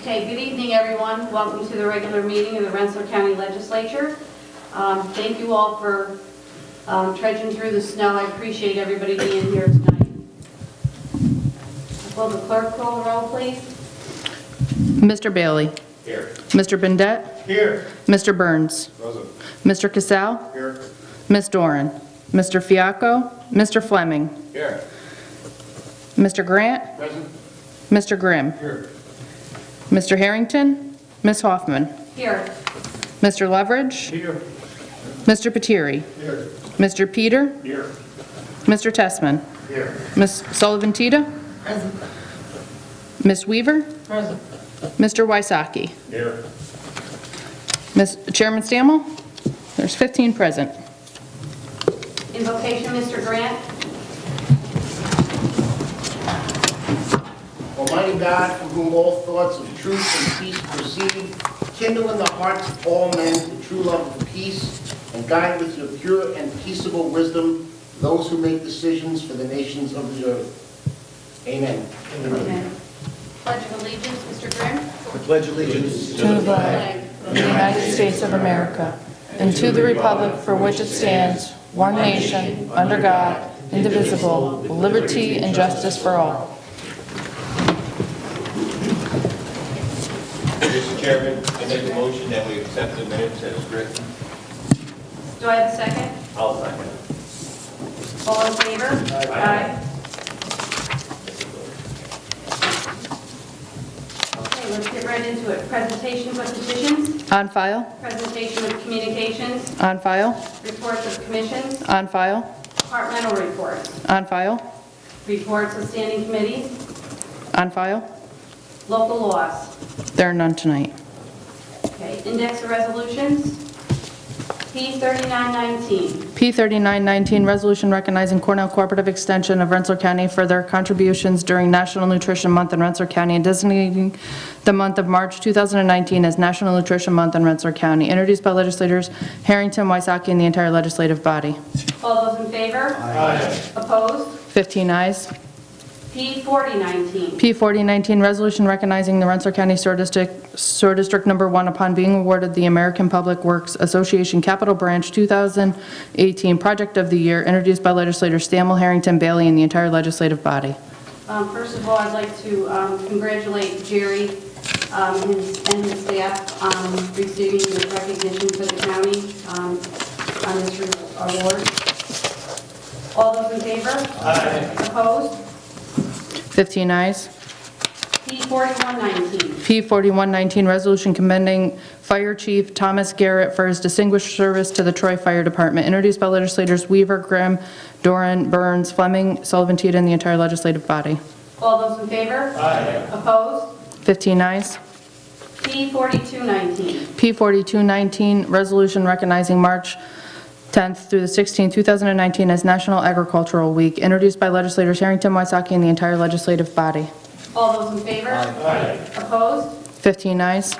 Okay, good evening, everyone. Welcome to the regular meeting of the Rensselaer County Legislature. Thank you all for trudging through the snow. I appreciate everybody being here tonight. Will the clerk call the roll, please? Mr. Bailey. Here. Mr. Bendet. Here. Mr. Burns. Present. Mr. Casal. Here. Ms. Doran. Mr. Fiacco. Mr. Fleming. Here. Mr. Grant. Present. Mr. Grimm. Here. Mr. Harrington. Ms. Hoffman. Here. Mr. Leverage. Here. Mr. Patiri. Here. Mr. Peter. Here. Mr. Tessman. Here. Ms. Sullivan-Tita. Present. Ms. Weaver. Present. Mr. Wysocki. Here. Chairman Stammel. There's 15 present. Invocation, Mr. Grant. Almighty God, from whom all thoughts of truth and peace proceed, kindle in the hearts of all men the true love of peace, and guide with your pure and peaceable wisdom those who make decisions for the nations of the earth. Amen. Amen. Pledge of Allegiance, Mr. Grimm. I pledge allegiance To the flag of the United States of America and to the republic for which it stands, one nation, under God, indivisible, with liberty and justice for all. Mr. Chairman, I make a motion that we accept the minutes as written. Do I have a second? I'll second. All in favor? Aye. Okay, let's get right into it. Presentations of petitions, On file? presentation of communications, On file? reports of commissions, On file? departmental reports, On file? reports of standing committees, On file? local laws. There are none tonight. Okay, index of resolutions, P3919. P3919, resolution recognizing Cornell Cooperative Extension of Rensselaer County for their contributions during National Nutrition Month in Rensselaer County and designating the month of March 2019 as National Nutrition Month in Rensselaer County. Introduced by legislators Harrington, Wysocki, and the entire legislative body. All those in favor? Aye. Opposed? 15 ayes. P4019. P4019, resolution recognizing the Rensselaer County Sewer District Number 1 upon being awarded the American Public Works Association Capital Branch 2018 Project of the Year, introduced by legislators Stammel, Harrington, Bailey, and the entire legislative body. First of all, I'd like to congratulate Jerry and his staff on receiving the recognition for the county on this award. All those in favor? Aye. Opposed? 15 ayes. P4119. P4119, resolution commending Fire Chief Thomas Garrett for his distinguished service to the Troy Fire Department, introduced by legislators Weaver, Grimm, Doran, Burns, Fleming, Sullivan-Tita, and the entire legislative body. All those in favor? Aye. Opposed? 15 ayes. P4219. P4219, resolution recognizing March 10th through the 16th, 2019 as National Agricultural Week, introduced by legislators Harrington, Wysocki, and the entire legislative body. All those in favor? Aye. Opposed? 15 ayes.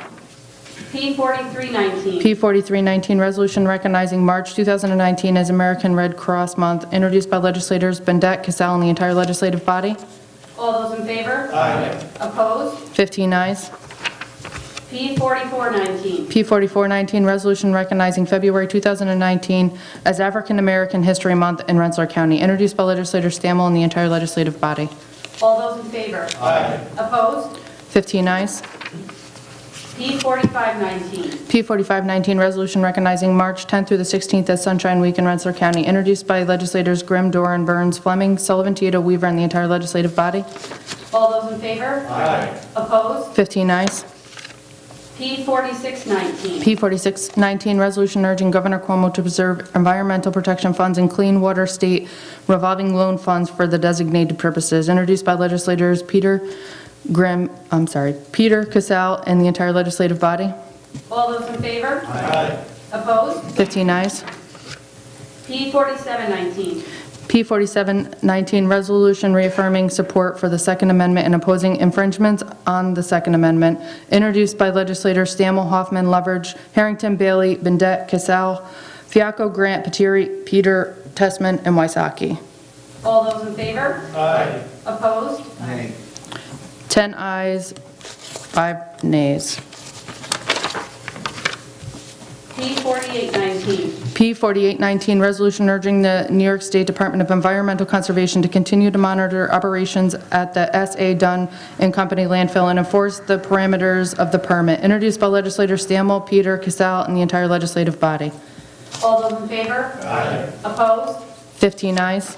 P4319. P4319, resolution recognizing March 2019 as American Red Cross Month, introduced by legislators Bendet, Casal, and the entire legislative body. All those in favor? Aye. Opposed? 15 ayes. P4419. P4419, resolution recognizing February 2019 as African American History Month in Rensselaer County, introduced by legislators Stammel and the entire legislative body. All those in favor? Aye. Opposed? 15 ayes. P4519. P4519, resolution recognizing March 10th through the 16th as Sunshine Week in Rensselaer County, introduced by legislators Grimm, Doran, Burns, Fleming, Sullivan-Tita, Weaver, and the entire legislative body. All those in favor? Aye. Opposed? 15 ayes. P4619. P4619, resolution urging Governor Cuomo to preserve environmental protection funds and clean water state revolving loan funds for the designated purposes, introduced by legislators Peter Casal, and the entire legislative body. All those in favor? Aye. Opposed? 15 ayes. P4719. P4719, resolution reaffirming support for the Second Amendment and opposing infringements on the Second Amendment, introduced by legislators Stammel, Hoffman, Leverage, Harrington, Bailey, Bendet, Casal, Fiacco, Grant, Patiri, Peter, Tessman, and Wysocki. All those in favor? Aye. Opposed? Aye. 10 ayes, 5 nays. P-4819. P-4819, resolution urging the New York State Department of Environmental Conservation to continue to monitor operations at the S.A. Dunn and Company landfill and enforce the parameters of the permit. Introduced by legislators Stammel, Peter, Casal, and the entire legislative body. All those in favor? Aye. Opposed? 15 ayes.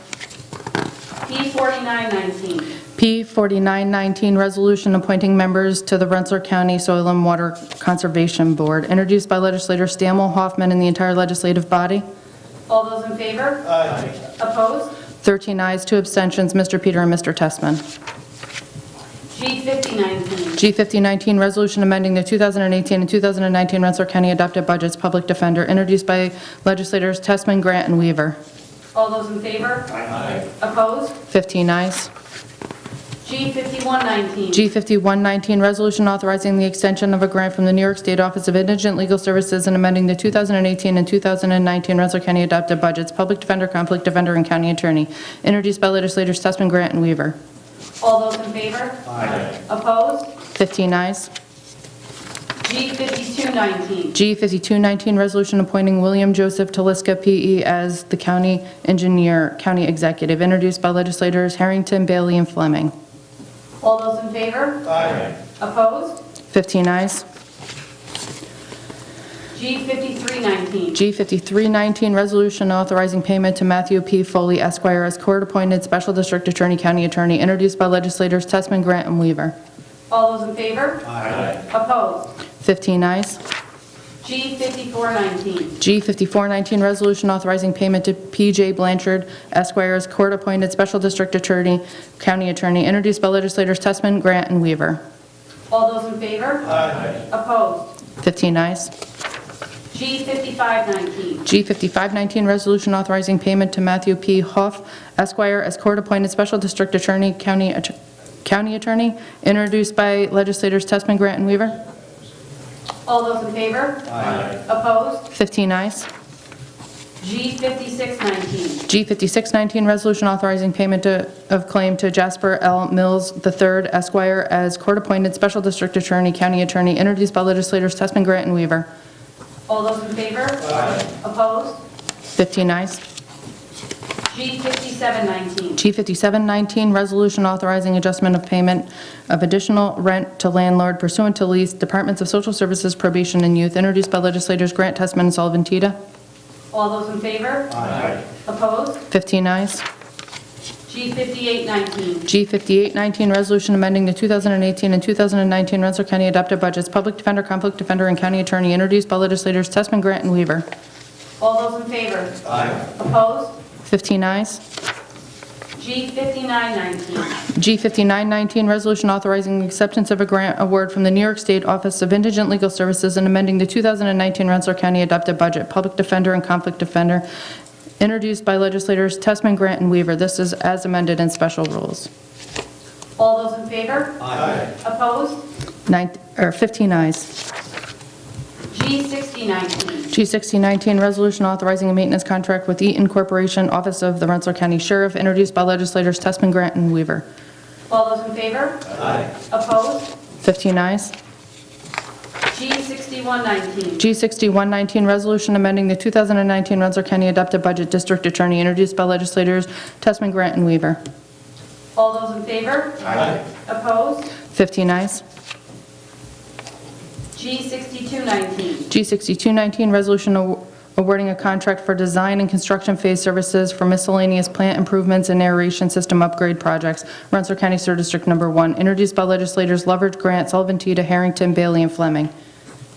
P-4919. P-4919, resolution appointing members to the Rensselaer County Soil and Water Conservation Board. Introduced by legislators Stammel, Hoffman, and the entire legislative body. All those in favor? Aye. Opposed? 13 ayes, 2 abstentions, Mr. Peter and Mr. Testman. G-5019. G-5019, resolution amending the 2018 and 2019 Rensselaer County adopted budgets, public defender. Introduced by legislators Testman, Grant, and Weaver. All those in favor? Aye. Opposed? 15 ayes. G-5119. G-5119, resolution authorizing the extension of a grant from the New York State Office of Indigent Legal Services and amending the 2018 and 2019 Rensselaer County adopted budgets, public defender, conflict defender, and county attorney. Introduced by legislators Testman, Grant, and Weaver. All those in favor? Aye. Opposed? 15 ayes. G-5219. G-5219, resolution appointing William Joseph Taliska, P.E. as the county engineer, county executive. Introduced by legislators Harrington, Bailey, and Fleming. All those in favor? Aye. Opposed? 15 ayes. G-5319. G-5319, resolution authorizing payment to Matthew P. Foley, Esquire, as court-appointed special district attorney, county attorney. Introduced by legislators Testman, Grant, and Weaver. All those in favor? Aye. Opposed? 15 ayes. G-5419. G-5419, resolution authorizing payment to P.J. Blanchard, Esquire, as court-appointed special district attorney, county attorney. Introduced by legislators Testman, Grant, and Weaver. All those in favor? Aye. Opposed? 15 ayes. G-5519. G-5519, resolution authorizing payment to Matthew P. Hoff, Esquire, as court-appointed special district attorney, county attorney. Introduced by legislators Testman, Grant, and Weaver. All those in favor? Aye. Opposed? 15 ayes. G-5619. G-5619, resolution authorizing payment of claim to Jasper L. Mills III, Esquire, as court-appointed special district attorney, county attorney. Introduced by legislators Testman, Grant, and Weaver. All those in favor? Aye. Opposed? 15 ayes. G-5719. G-5719, resolution authorizing adjustment of payment of additional rent to landlord pursuant to lease, Departments of Social Services, Probation, and Youth. Introduced by legislators Grant, Testman, and Sullivan Tita. All those in favor? Aye. Opposed? 15 ayes. G-5819. G-5819, resolution amending the 2018 and 2019 Rensselaer County adopted budgets, public defender, conflict defender, and county attorney. Introduced by legislators Testman, Grant, and Weaver. All those in favor? Aye. Opposed? 15 ayes. G-5919. G-5919, resolution authorizing the acceptance of a grant award from the New York State Office of Indigent Legal Services and amending the 2019 Rensselaer County adopted budget, public defender, and conflict defender. Introduced by legislators Testman, Grant, and Weaver. This is as amended in special rules. All those in favor? Aye. Opposed? 15 ayes. G-6019. G-6019, resolution authorizing a maintenance contract with Eaton Corporation, Office of the Rensselaer County Sheriff. Introduced by legislators Testman, Grant, and Weaver. All those in favor? Aye. Opposed? 15 ayes. G-6119. G-6119, resolution amending the 2019 Rensselaer County adopted budget, district attorney. Introduced by legislators Testman, Grant, and Weaver. All those in favor? Aye. Opposed? 15 ayes. G-6219. G-6219, resolution awarding a contract for design and construction phase services for miscellaneous plant improvements and aeration system upgrade projects, Rensselaer County Sewer District Number 1. Introduced by legislators Lovett, Grant, Sullivan Tita, Harrington, Bailey, and Fleming.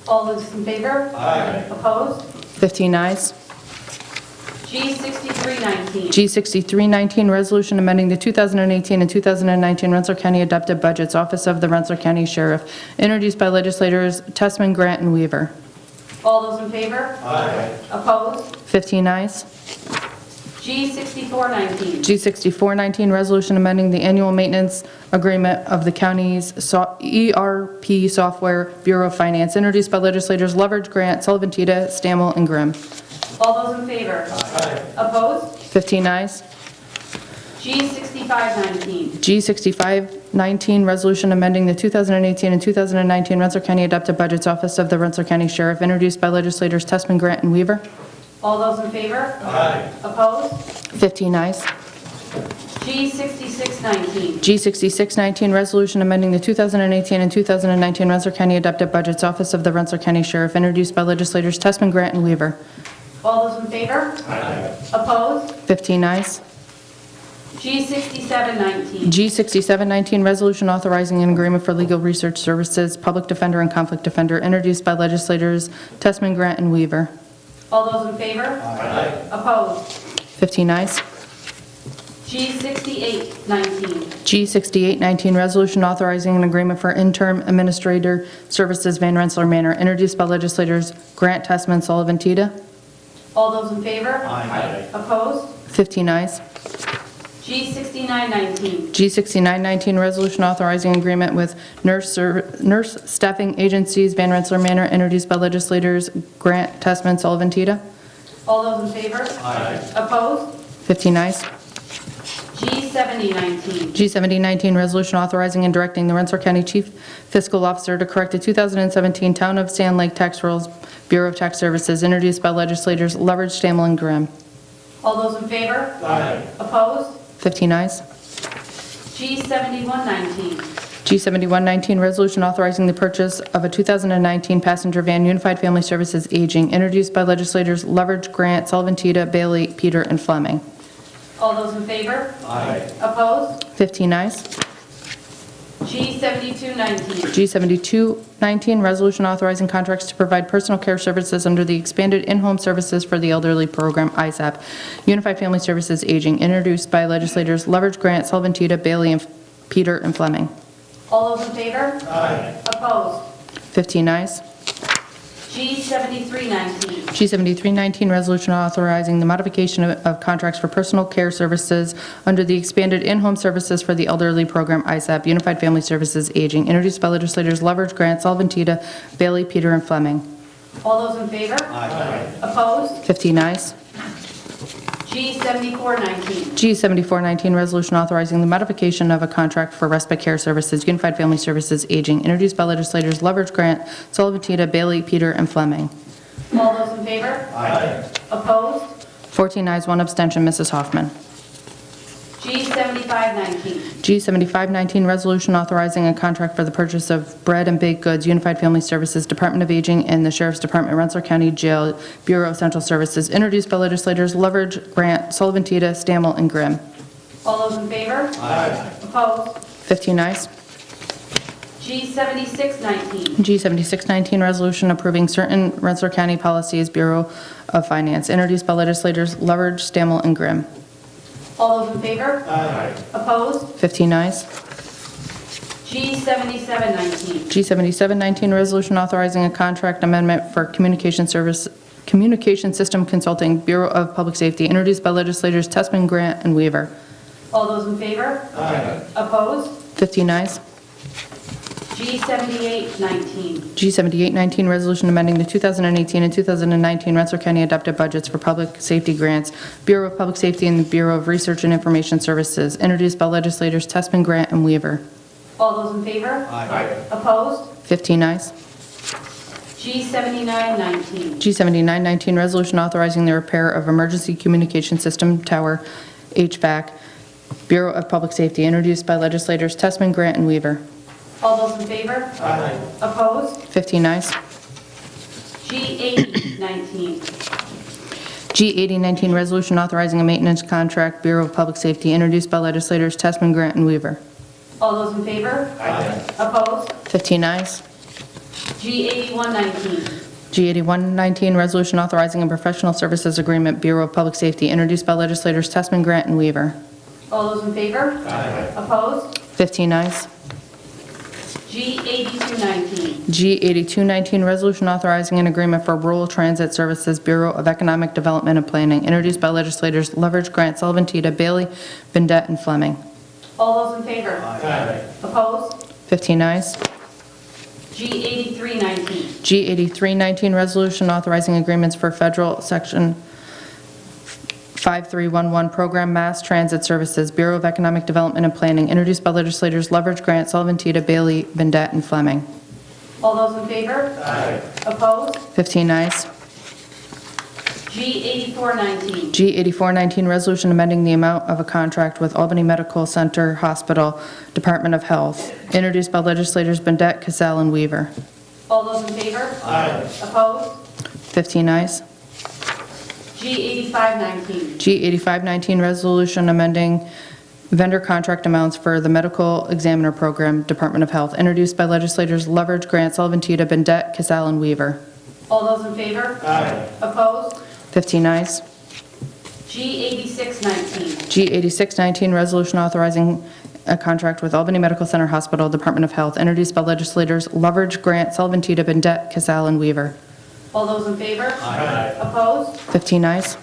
All those in favor? Aye. Opposed? 15 ayes. G-6319. G-6319, resolution amending the 2018 and 2019 Rensselaer County adopted budgets, Office of the Rensselaer County Sheriff. Introduced by legislators Testman, Grant, and Weaver. All those in favor? Aye. Opposed? 15 ayes. G-6419. G-6419, resolution amending the annual maintenance agreement of the county's ERP software Bureau of Finance. Introduced by legislators Lovett, Grant, Sullivan Tita, Stammel, and Grimm. All those in favor? Aye. Opposed? 15 ayes. G-65 G6519. G6519, resolution amending the 2018 and 2019 Rensselaer County Adopted Budgets Office of the Rensselaer County Sheriff, introduced by legislators Tessman, Grant, and Weaver. All those in favor? Aye. Opposed? 15 ayes. G6619. G6619, resolution amending the 2018 and 2019 Rensselaer County Adopted Budgets Office of the Rensselaer County Sheriff, introduced by legislators Tessman, Grant, and Weaver. All those in favor? Aye. Opposed? 15 ayes. G6719. G6719, resolution authorizing an agreement for legal research services, public defender and conflict defender, introduced by legislators Tessman, Grant, and Weaver. All those in favor? Aye. Opposed? 15 ayes. G6819. G6819, resolution authorizing an agreement for interim administrator services, Van Rensselaer Manor, introduced by legislators Grant, Tessman, Sullivan, Tita. All those in favor? Aye. Opposed? 15 ayes. G6919. G6919, resolution authorizing agreement with nurse staffing agencies, Van Rensselaer Manor, introduced by legislators Grant, Tessman, Sullivan, Tita. All those in favor? Aye. Opposed? 15 ayes. G7019. G7019, resolution authorizing and directing the Rensselaer County Chief Fiscal Officer to correct the 2017 Town of Sand Lake Tax Rolls, Bureau of Tax Services, introduced by legislators Leverage, Stammel, and Grimm. All those in favor? Aye. Opposed? 15 ayes. G7119. G7119, resolution authorizing the purchase of a 2019 passenger van, Unified Family Services Aging, introduced by legislators Leverage, Grant, Sullivan, Tita, Bailey, Peter, and Fleming. All those in favor? Aye. Opposed? 15 ayes. G7219. G7219, resolution authorizing contracts to provide personal care services under the expanded in-home services for the elderly program, ISAP, Unified Family Services Aging, introduced by legislators Leverage, Grant, Sullivan, Tita, Bailey, and Peter, and Fleming. All those in favor? Aye. Opposed? 15 ayes. G7319. G7319, resolution authorizing the modification of contracts for personal care services under the expanded in-home services for the elderly program, ISAP, Unified Family Services Aging, introduced by legislators Leverage, Grant, Sullivan, Tita, Bailey, Peter, and Fleming. All those in favor? Aye. Opposed? 15 ayes. G7419. G7419, resolution authorizing the modification of a contract for respite care services, Unified Family Services Aging, introduced by legislators Leverage, Grant, Sullivan, Tita, Bailey, Peter, and Fleming. All those in favor? Aye. Opposed? 14 ayes, 1 abstention, Mrs. Hoffman. G7519. G7519, resolution authorizing a contract for the purchase of bread and baked goods, Unified Family Services, Department of Aging, and the Sheriff's Department, Rensselaer County Jail, Bureau of Central Services, introduced by legislators Leverage, Grant, Sullivan, Tita, Stammel, and Grimm. All those in favor? Aye. Opposed? 15 ayes. G7619. G7619, resolution approving certain Rensselaer County policies, Bureau of Finance, introduced by legislators Leverage, Stammel, and Grimm. All those in favor? Aye. Opposed? 15 ayes. G7719. G7719, resolution authorizing a contract amendment for communication system consulting, Bureau of Public Safety, introduced by legislators Tessman, Grant, and Weaver. All those in favor? Aye. Opposed? 15 ayes. G7819. G7819, resolution amending the 2018 and 2019 Rensselaer County adopted budgets for public safety grants, Bureau of Public Safety and the Bureau of Research and Information Services, introduced by legislators Tessman, Grant, and Weaver. All those in favor? Aye. Opposed? 15 ayes. G7919. G7919, resolution authorizing the repair of emergency communication system tower, HVAC, Bureau of Public Safety, introduced by legislators Tessman, Grant, and Weaver. All those in favor? Aye. Opposed? 15 ayes. G8019. G8019, resolution authorizing a maintenance contract, Bureau of Public Safety, introduced by legislators Tessman, Grant, and Weaver. All those in favor? Aye. Opposed? 15 ayes. G8119. G8119, resolution authorizing a professional services agreement, Bureau of Public Safety, introduced by legislators Tessman, Grant, and Weaver. All those in favor? Aye. Opposed? 15 ayes. G8219. G8219, resolution authorizing an agreement for rural transit services, Bureau of Economic Development and Planning, introduced by legislators Leverage, Grant, Sullivan, Tita, Bailey, Bendette, and Fleming. All those in favor? Aye. Opposed? 15 ayes. G8319. G8319, resolution authorizing agreements for federal section 5311, Program Mass Transit Services, Bureau of Economic Development and Planning, introduced by legislators Leverage, Grant, Sullivan, Tita, Bailey, Bendet, and Fleming. All those in favor? Aye. Opposed? 15 ayes. G8419. G8419, resolution amending the amount of a contract with Albany Medical Center Hospital, Department of Health, introduced by legislators Bendet, Cassell, and Weaver. All those in favor? Aye. Opposed? 15 ayes. G8519. G8519, resolution amending vendor contract amounts for the Medical Examiner Program, Department of Health, introduced by legislators Leverage, Grant, Sullivan, Tita, Bendet, Cassell, and Weaver. All those in favor? Aye. Opposed? 15 ayes. G8619. G8619, resolution authorizing a contract with Albany Medical Center Hospital, Department of Health, introduced by legislators Leverage, Grant, Sullivan, Tita, Bendet, Cassell, and Weaver. All those in favor? Aye. Opposed? 15 ayes.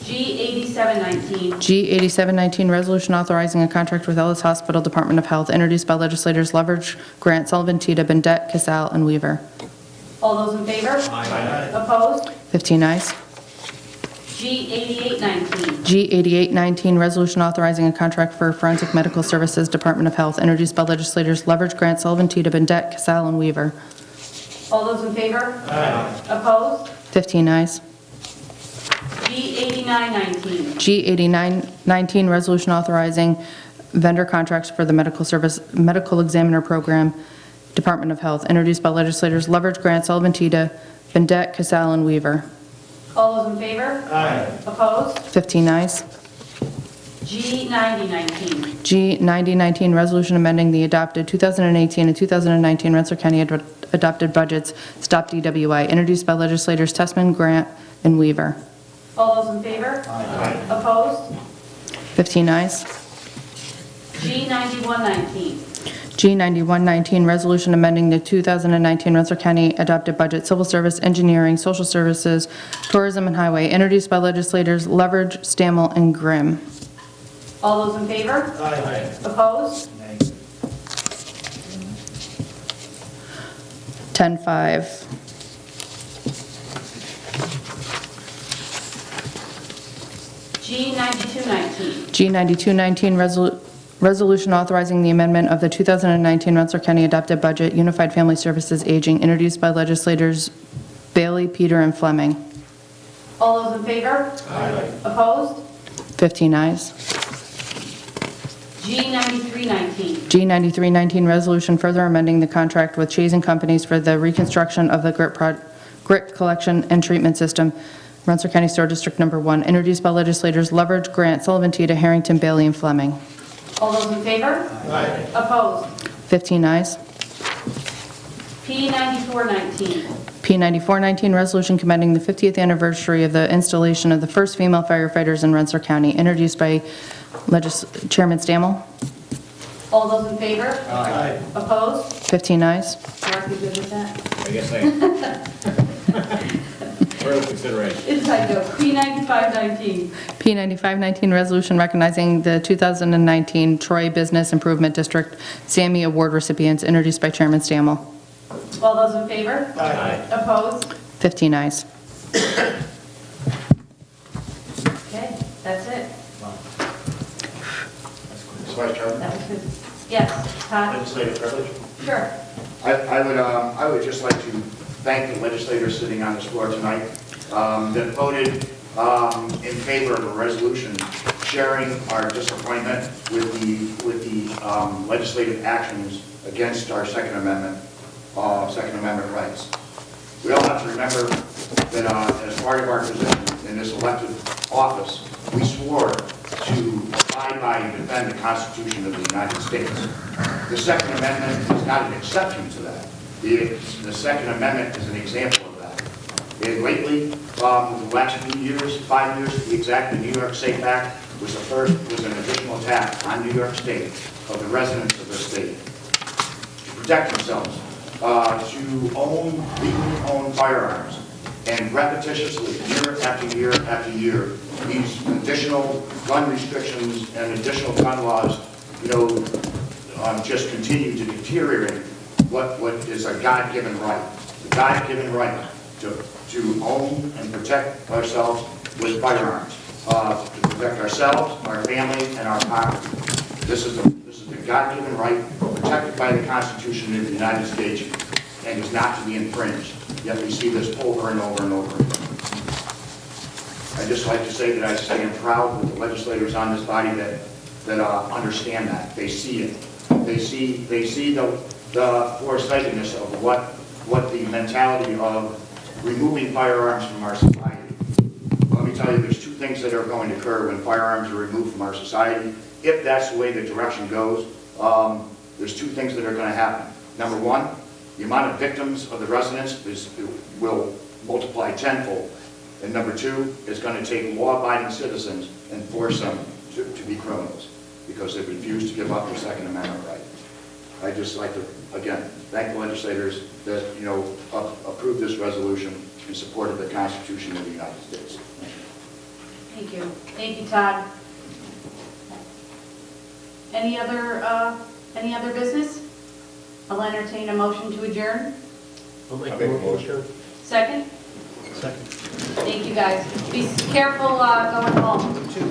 G8719. G8719, resolution authorizing a contract with Ellis Hospital, Department of Health, introduced by legislators Leverage, Grant, Sullivan, Tita, Bendet, Cassell, and Weaver. All those in favor? Aye. Opposed? 15 ayes. G8819. G8819, resolution authorizing a contract for Forensic Medical Services, Department of Health, introduced by legislators Leverage, Grant, Sullivan, Tita, Bendet, Cassell, and Weaver. All those in favor? Aye. Opposed? 15 ayes. G8919. G8919, resolution authorizing vendor contracts for the Medical Examiner Program, Department of Health, introduced by legislators Leverage, Grant, Sullivan, Tita, Bendet, Cassell, and Weaver. All those in favor? Aye. Opposed? 15 ayes. G9019. G9019, resolution amending the adopted 2018 and 2019 Rensselaer County adopted budgets, Stop DWI, introduced by legislators Tessman, Grant, and Weaver. All those in favor? Aye. Opposed? 15 ayes. G9119. G9119, resolution amending the 2019 Rensselaer County adopted budget, civil service, engineering, social services, tourism, and highway, introduced by legislators Leverage, Stammel, and Grimm. All those in favor? Aye. Opposed? 10-5. G9219. G9219, resolution authorizing the amendment of the 2019 Rensselaer County adopted budget, Unified Family Services Aging, introduced by legislators Bailey, Peter, and Fleming. All those in favor? Aye. Opposed? 15 ayes. G9319. G9319, resolution further amending the contract with Chase & Companies for the reconstruction of the grit collection and treatment system, Rensselaer County Store District Number 1, introduced by legislators Leverage, Grant, Sullivan, Tita, Harrington, Bailey, and Fleming. All those in favor? Aye. Opposed? 15 ayes. P9419. P9419, resolution commending the 50th anniversary of the installation of the first female firefighters in Rensselaer County, introduced by Chairman Stammel. All those in favor? Aye. Opposed? 15 ayes. Mark, you good with that? I guess I am. Further consideration. Inside joke. P9519. P9519, resolution recognizing the 2019 Troy Business Improvement District SAMI Award recipients, introduced by Chairman Stammel. All those in favor? Aye. Opposed? 15 ayes. Okay, that's it. Mr. Vice Chairman, That was good. Yes, Todd? legislative privilege. Sure. I would just like to thank the legislators sitting on this floor tonight that voted in favor of a resolution sharing our disappointment with the legislative actions against our Second Amendment rights. We all have to remember that as part of our position in this elected office, we swore to abide by and defend the Constitution of the United States. The Second Amendment is not an exception to that. The Second Amendment is an example of that. And lately, the last few years, 5 years to be exact, the New York State Act was an additional attack on New York State of the residents of the state to protect themselves, to legally own firearms, and repetitiously, year after year after year, these additional gun restrictions and additional gun laws, just continue to deteriorate what is a God-given right. The God-given right to own and protect ourselves with firearms. to protect ourselves, our family, and our property. This is the God-given right protected by the Constitution of the United States and is not to be infringed. Yet we see this over and over and over again. I'd just like to say that I am proud with the legislators on this body that understand that. They see it. They see the foresightedness of what the mentality of removing firearms from our society. Let me tell you, there's two things that are going to occur when firearms are removed from our society. If that's the way the direction goes, there's two things that are going to happen. Number one, the amount of victims of the residents will multiply tenfold. And number two, it's going to take law-abiding citizens and force them to be criminals because they refuse to give up their Second Amendment right. I'd just like to, again, thank the legislators that, approved this resolution in support of the Constitution of the United States. Thank you. Thank you, Todd. Any other business? I'll entertain a motion to adjourn. I'll make a motion. Second? Second. Thank you, guys. Be careful going home.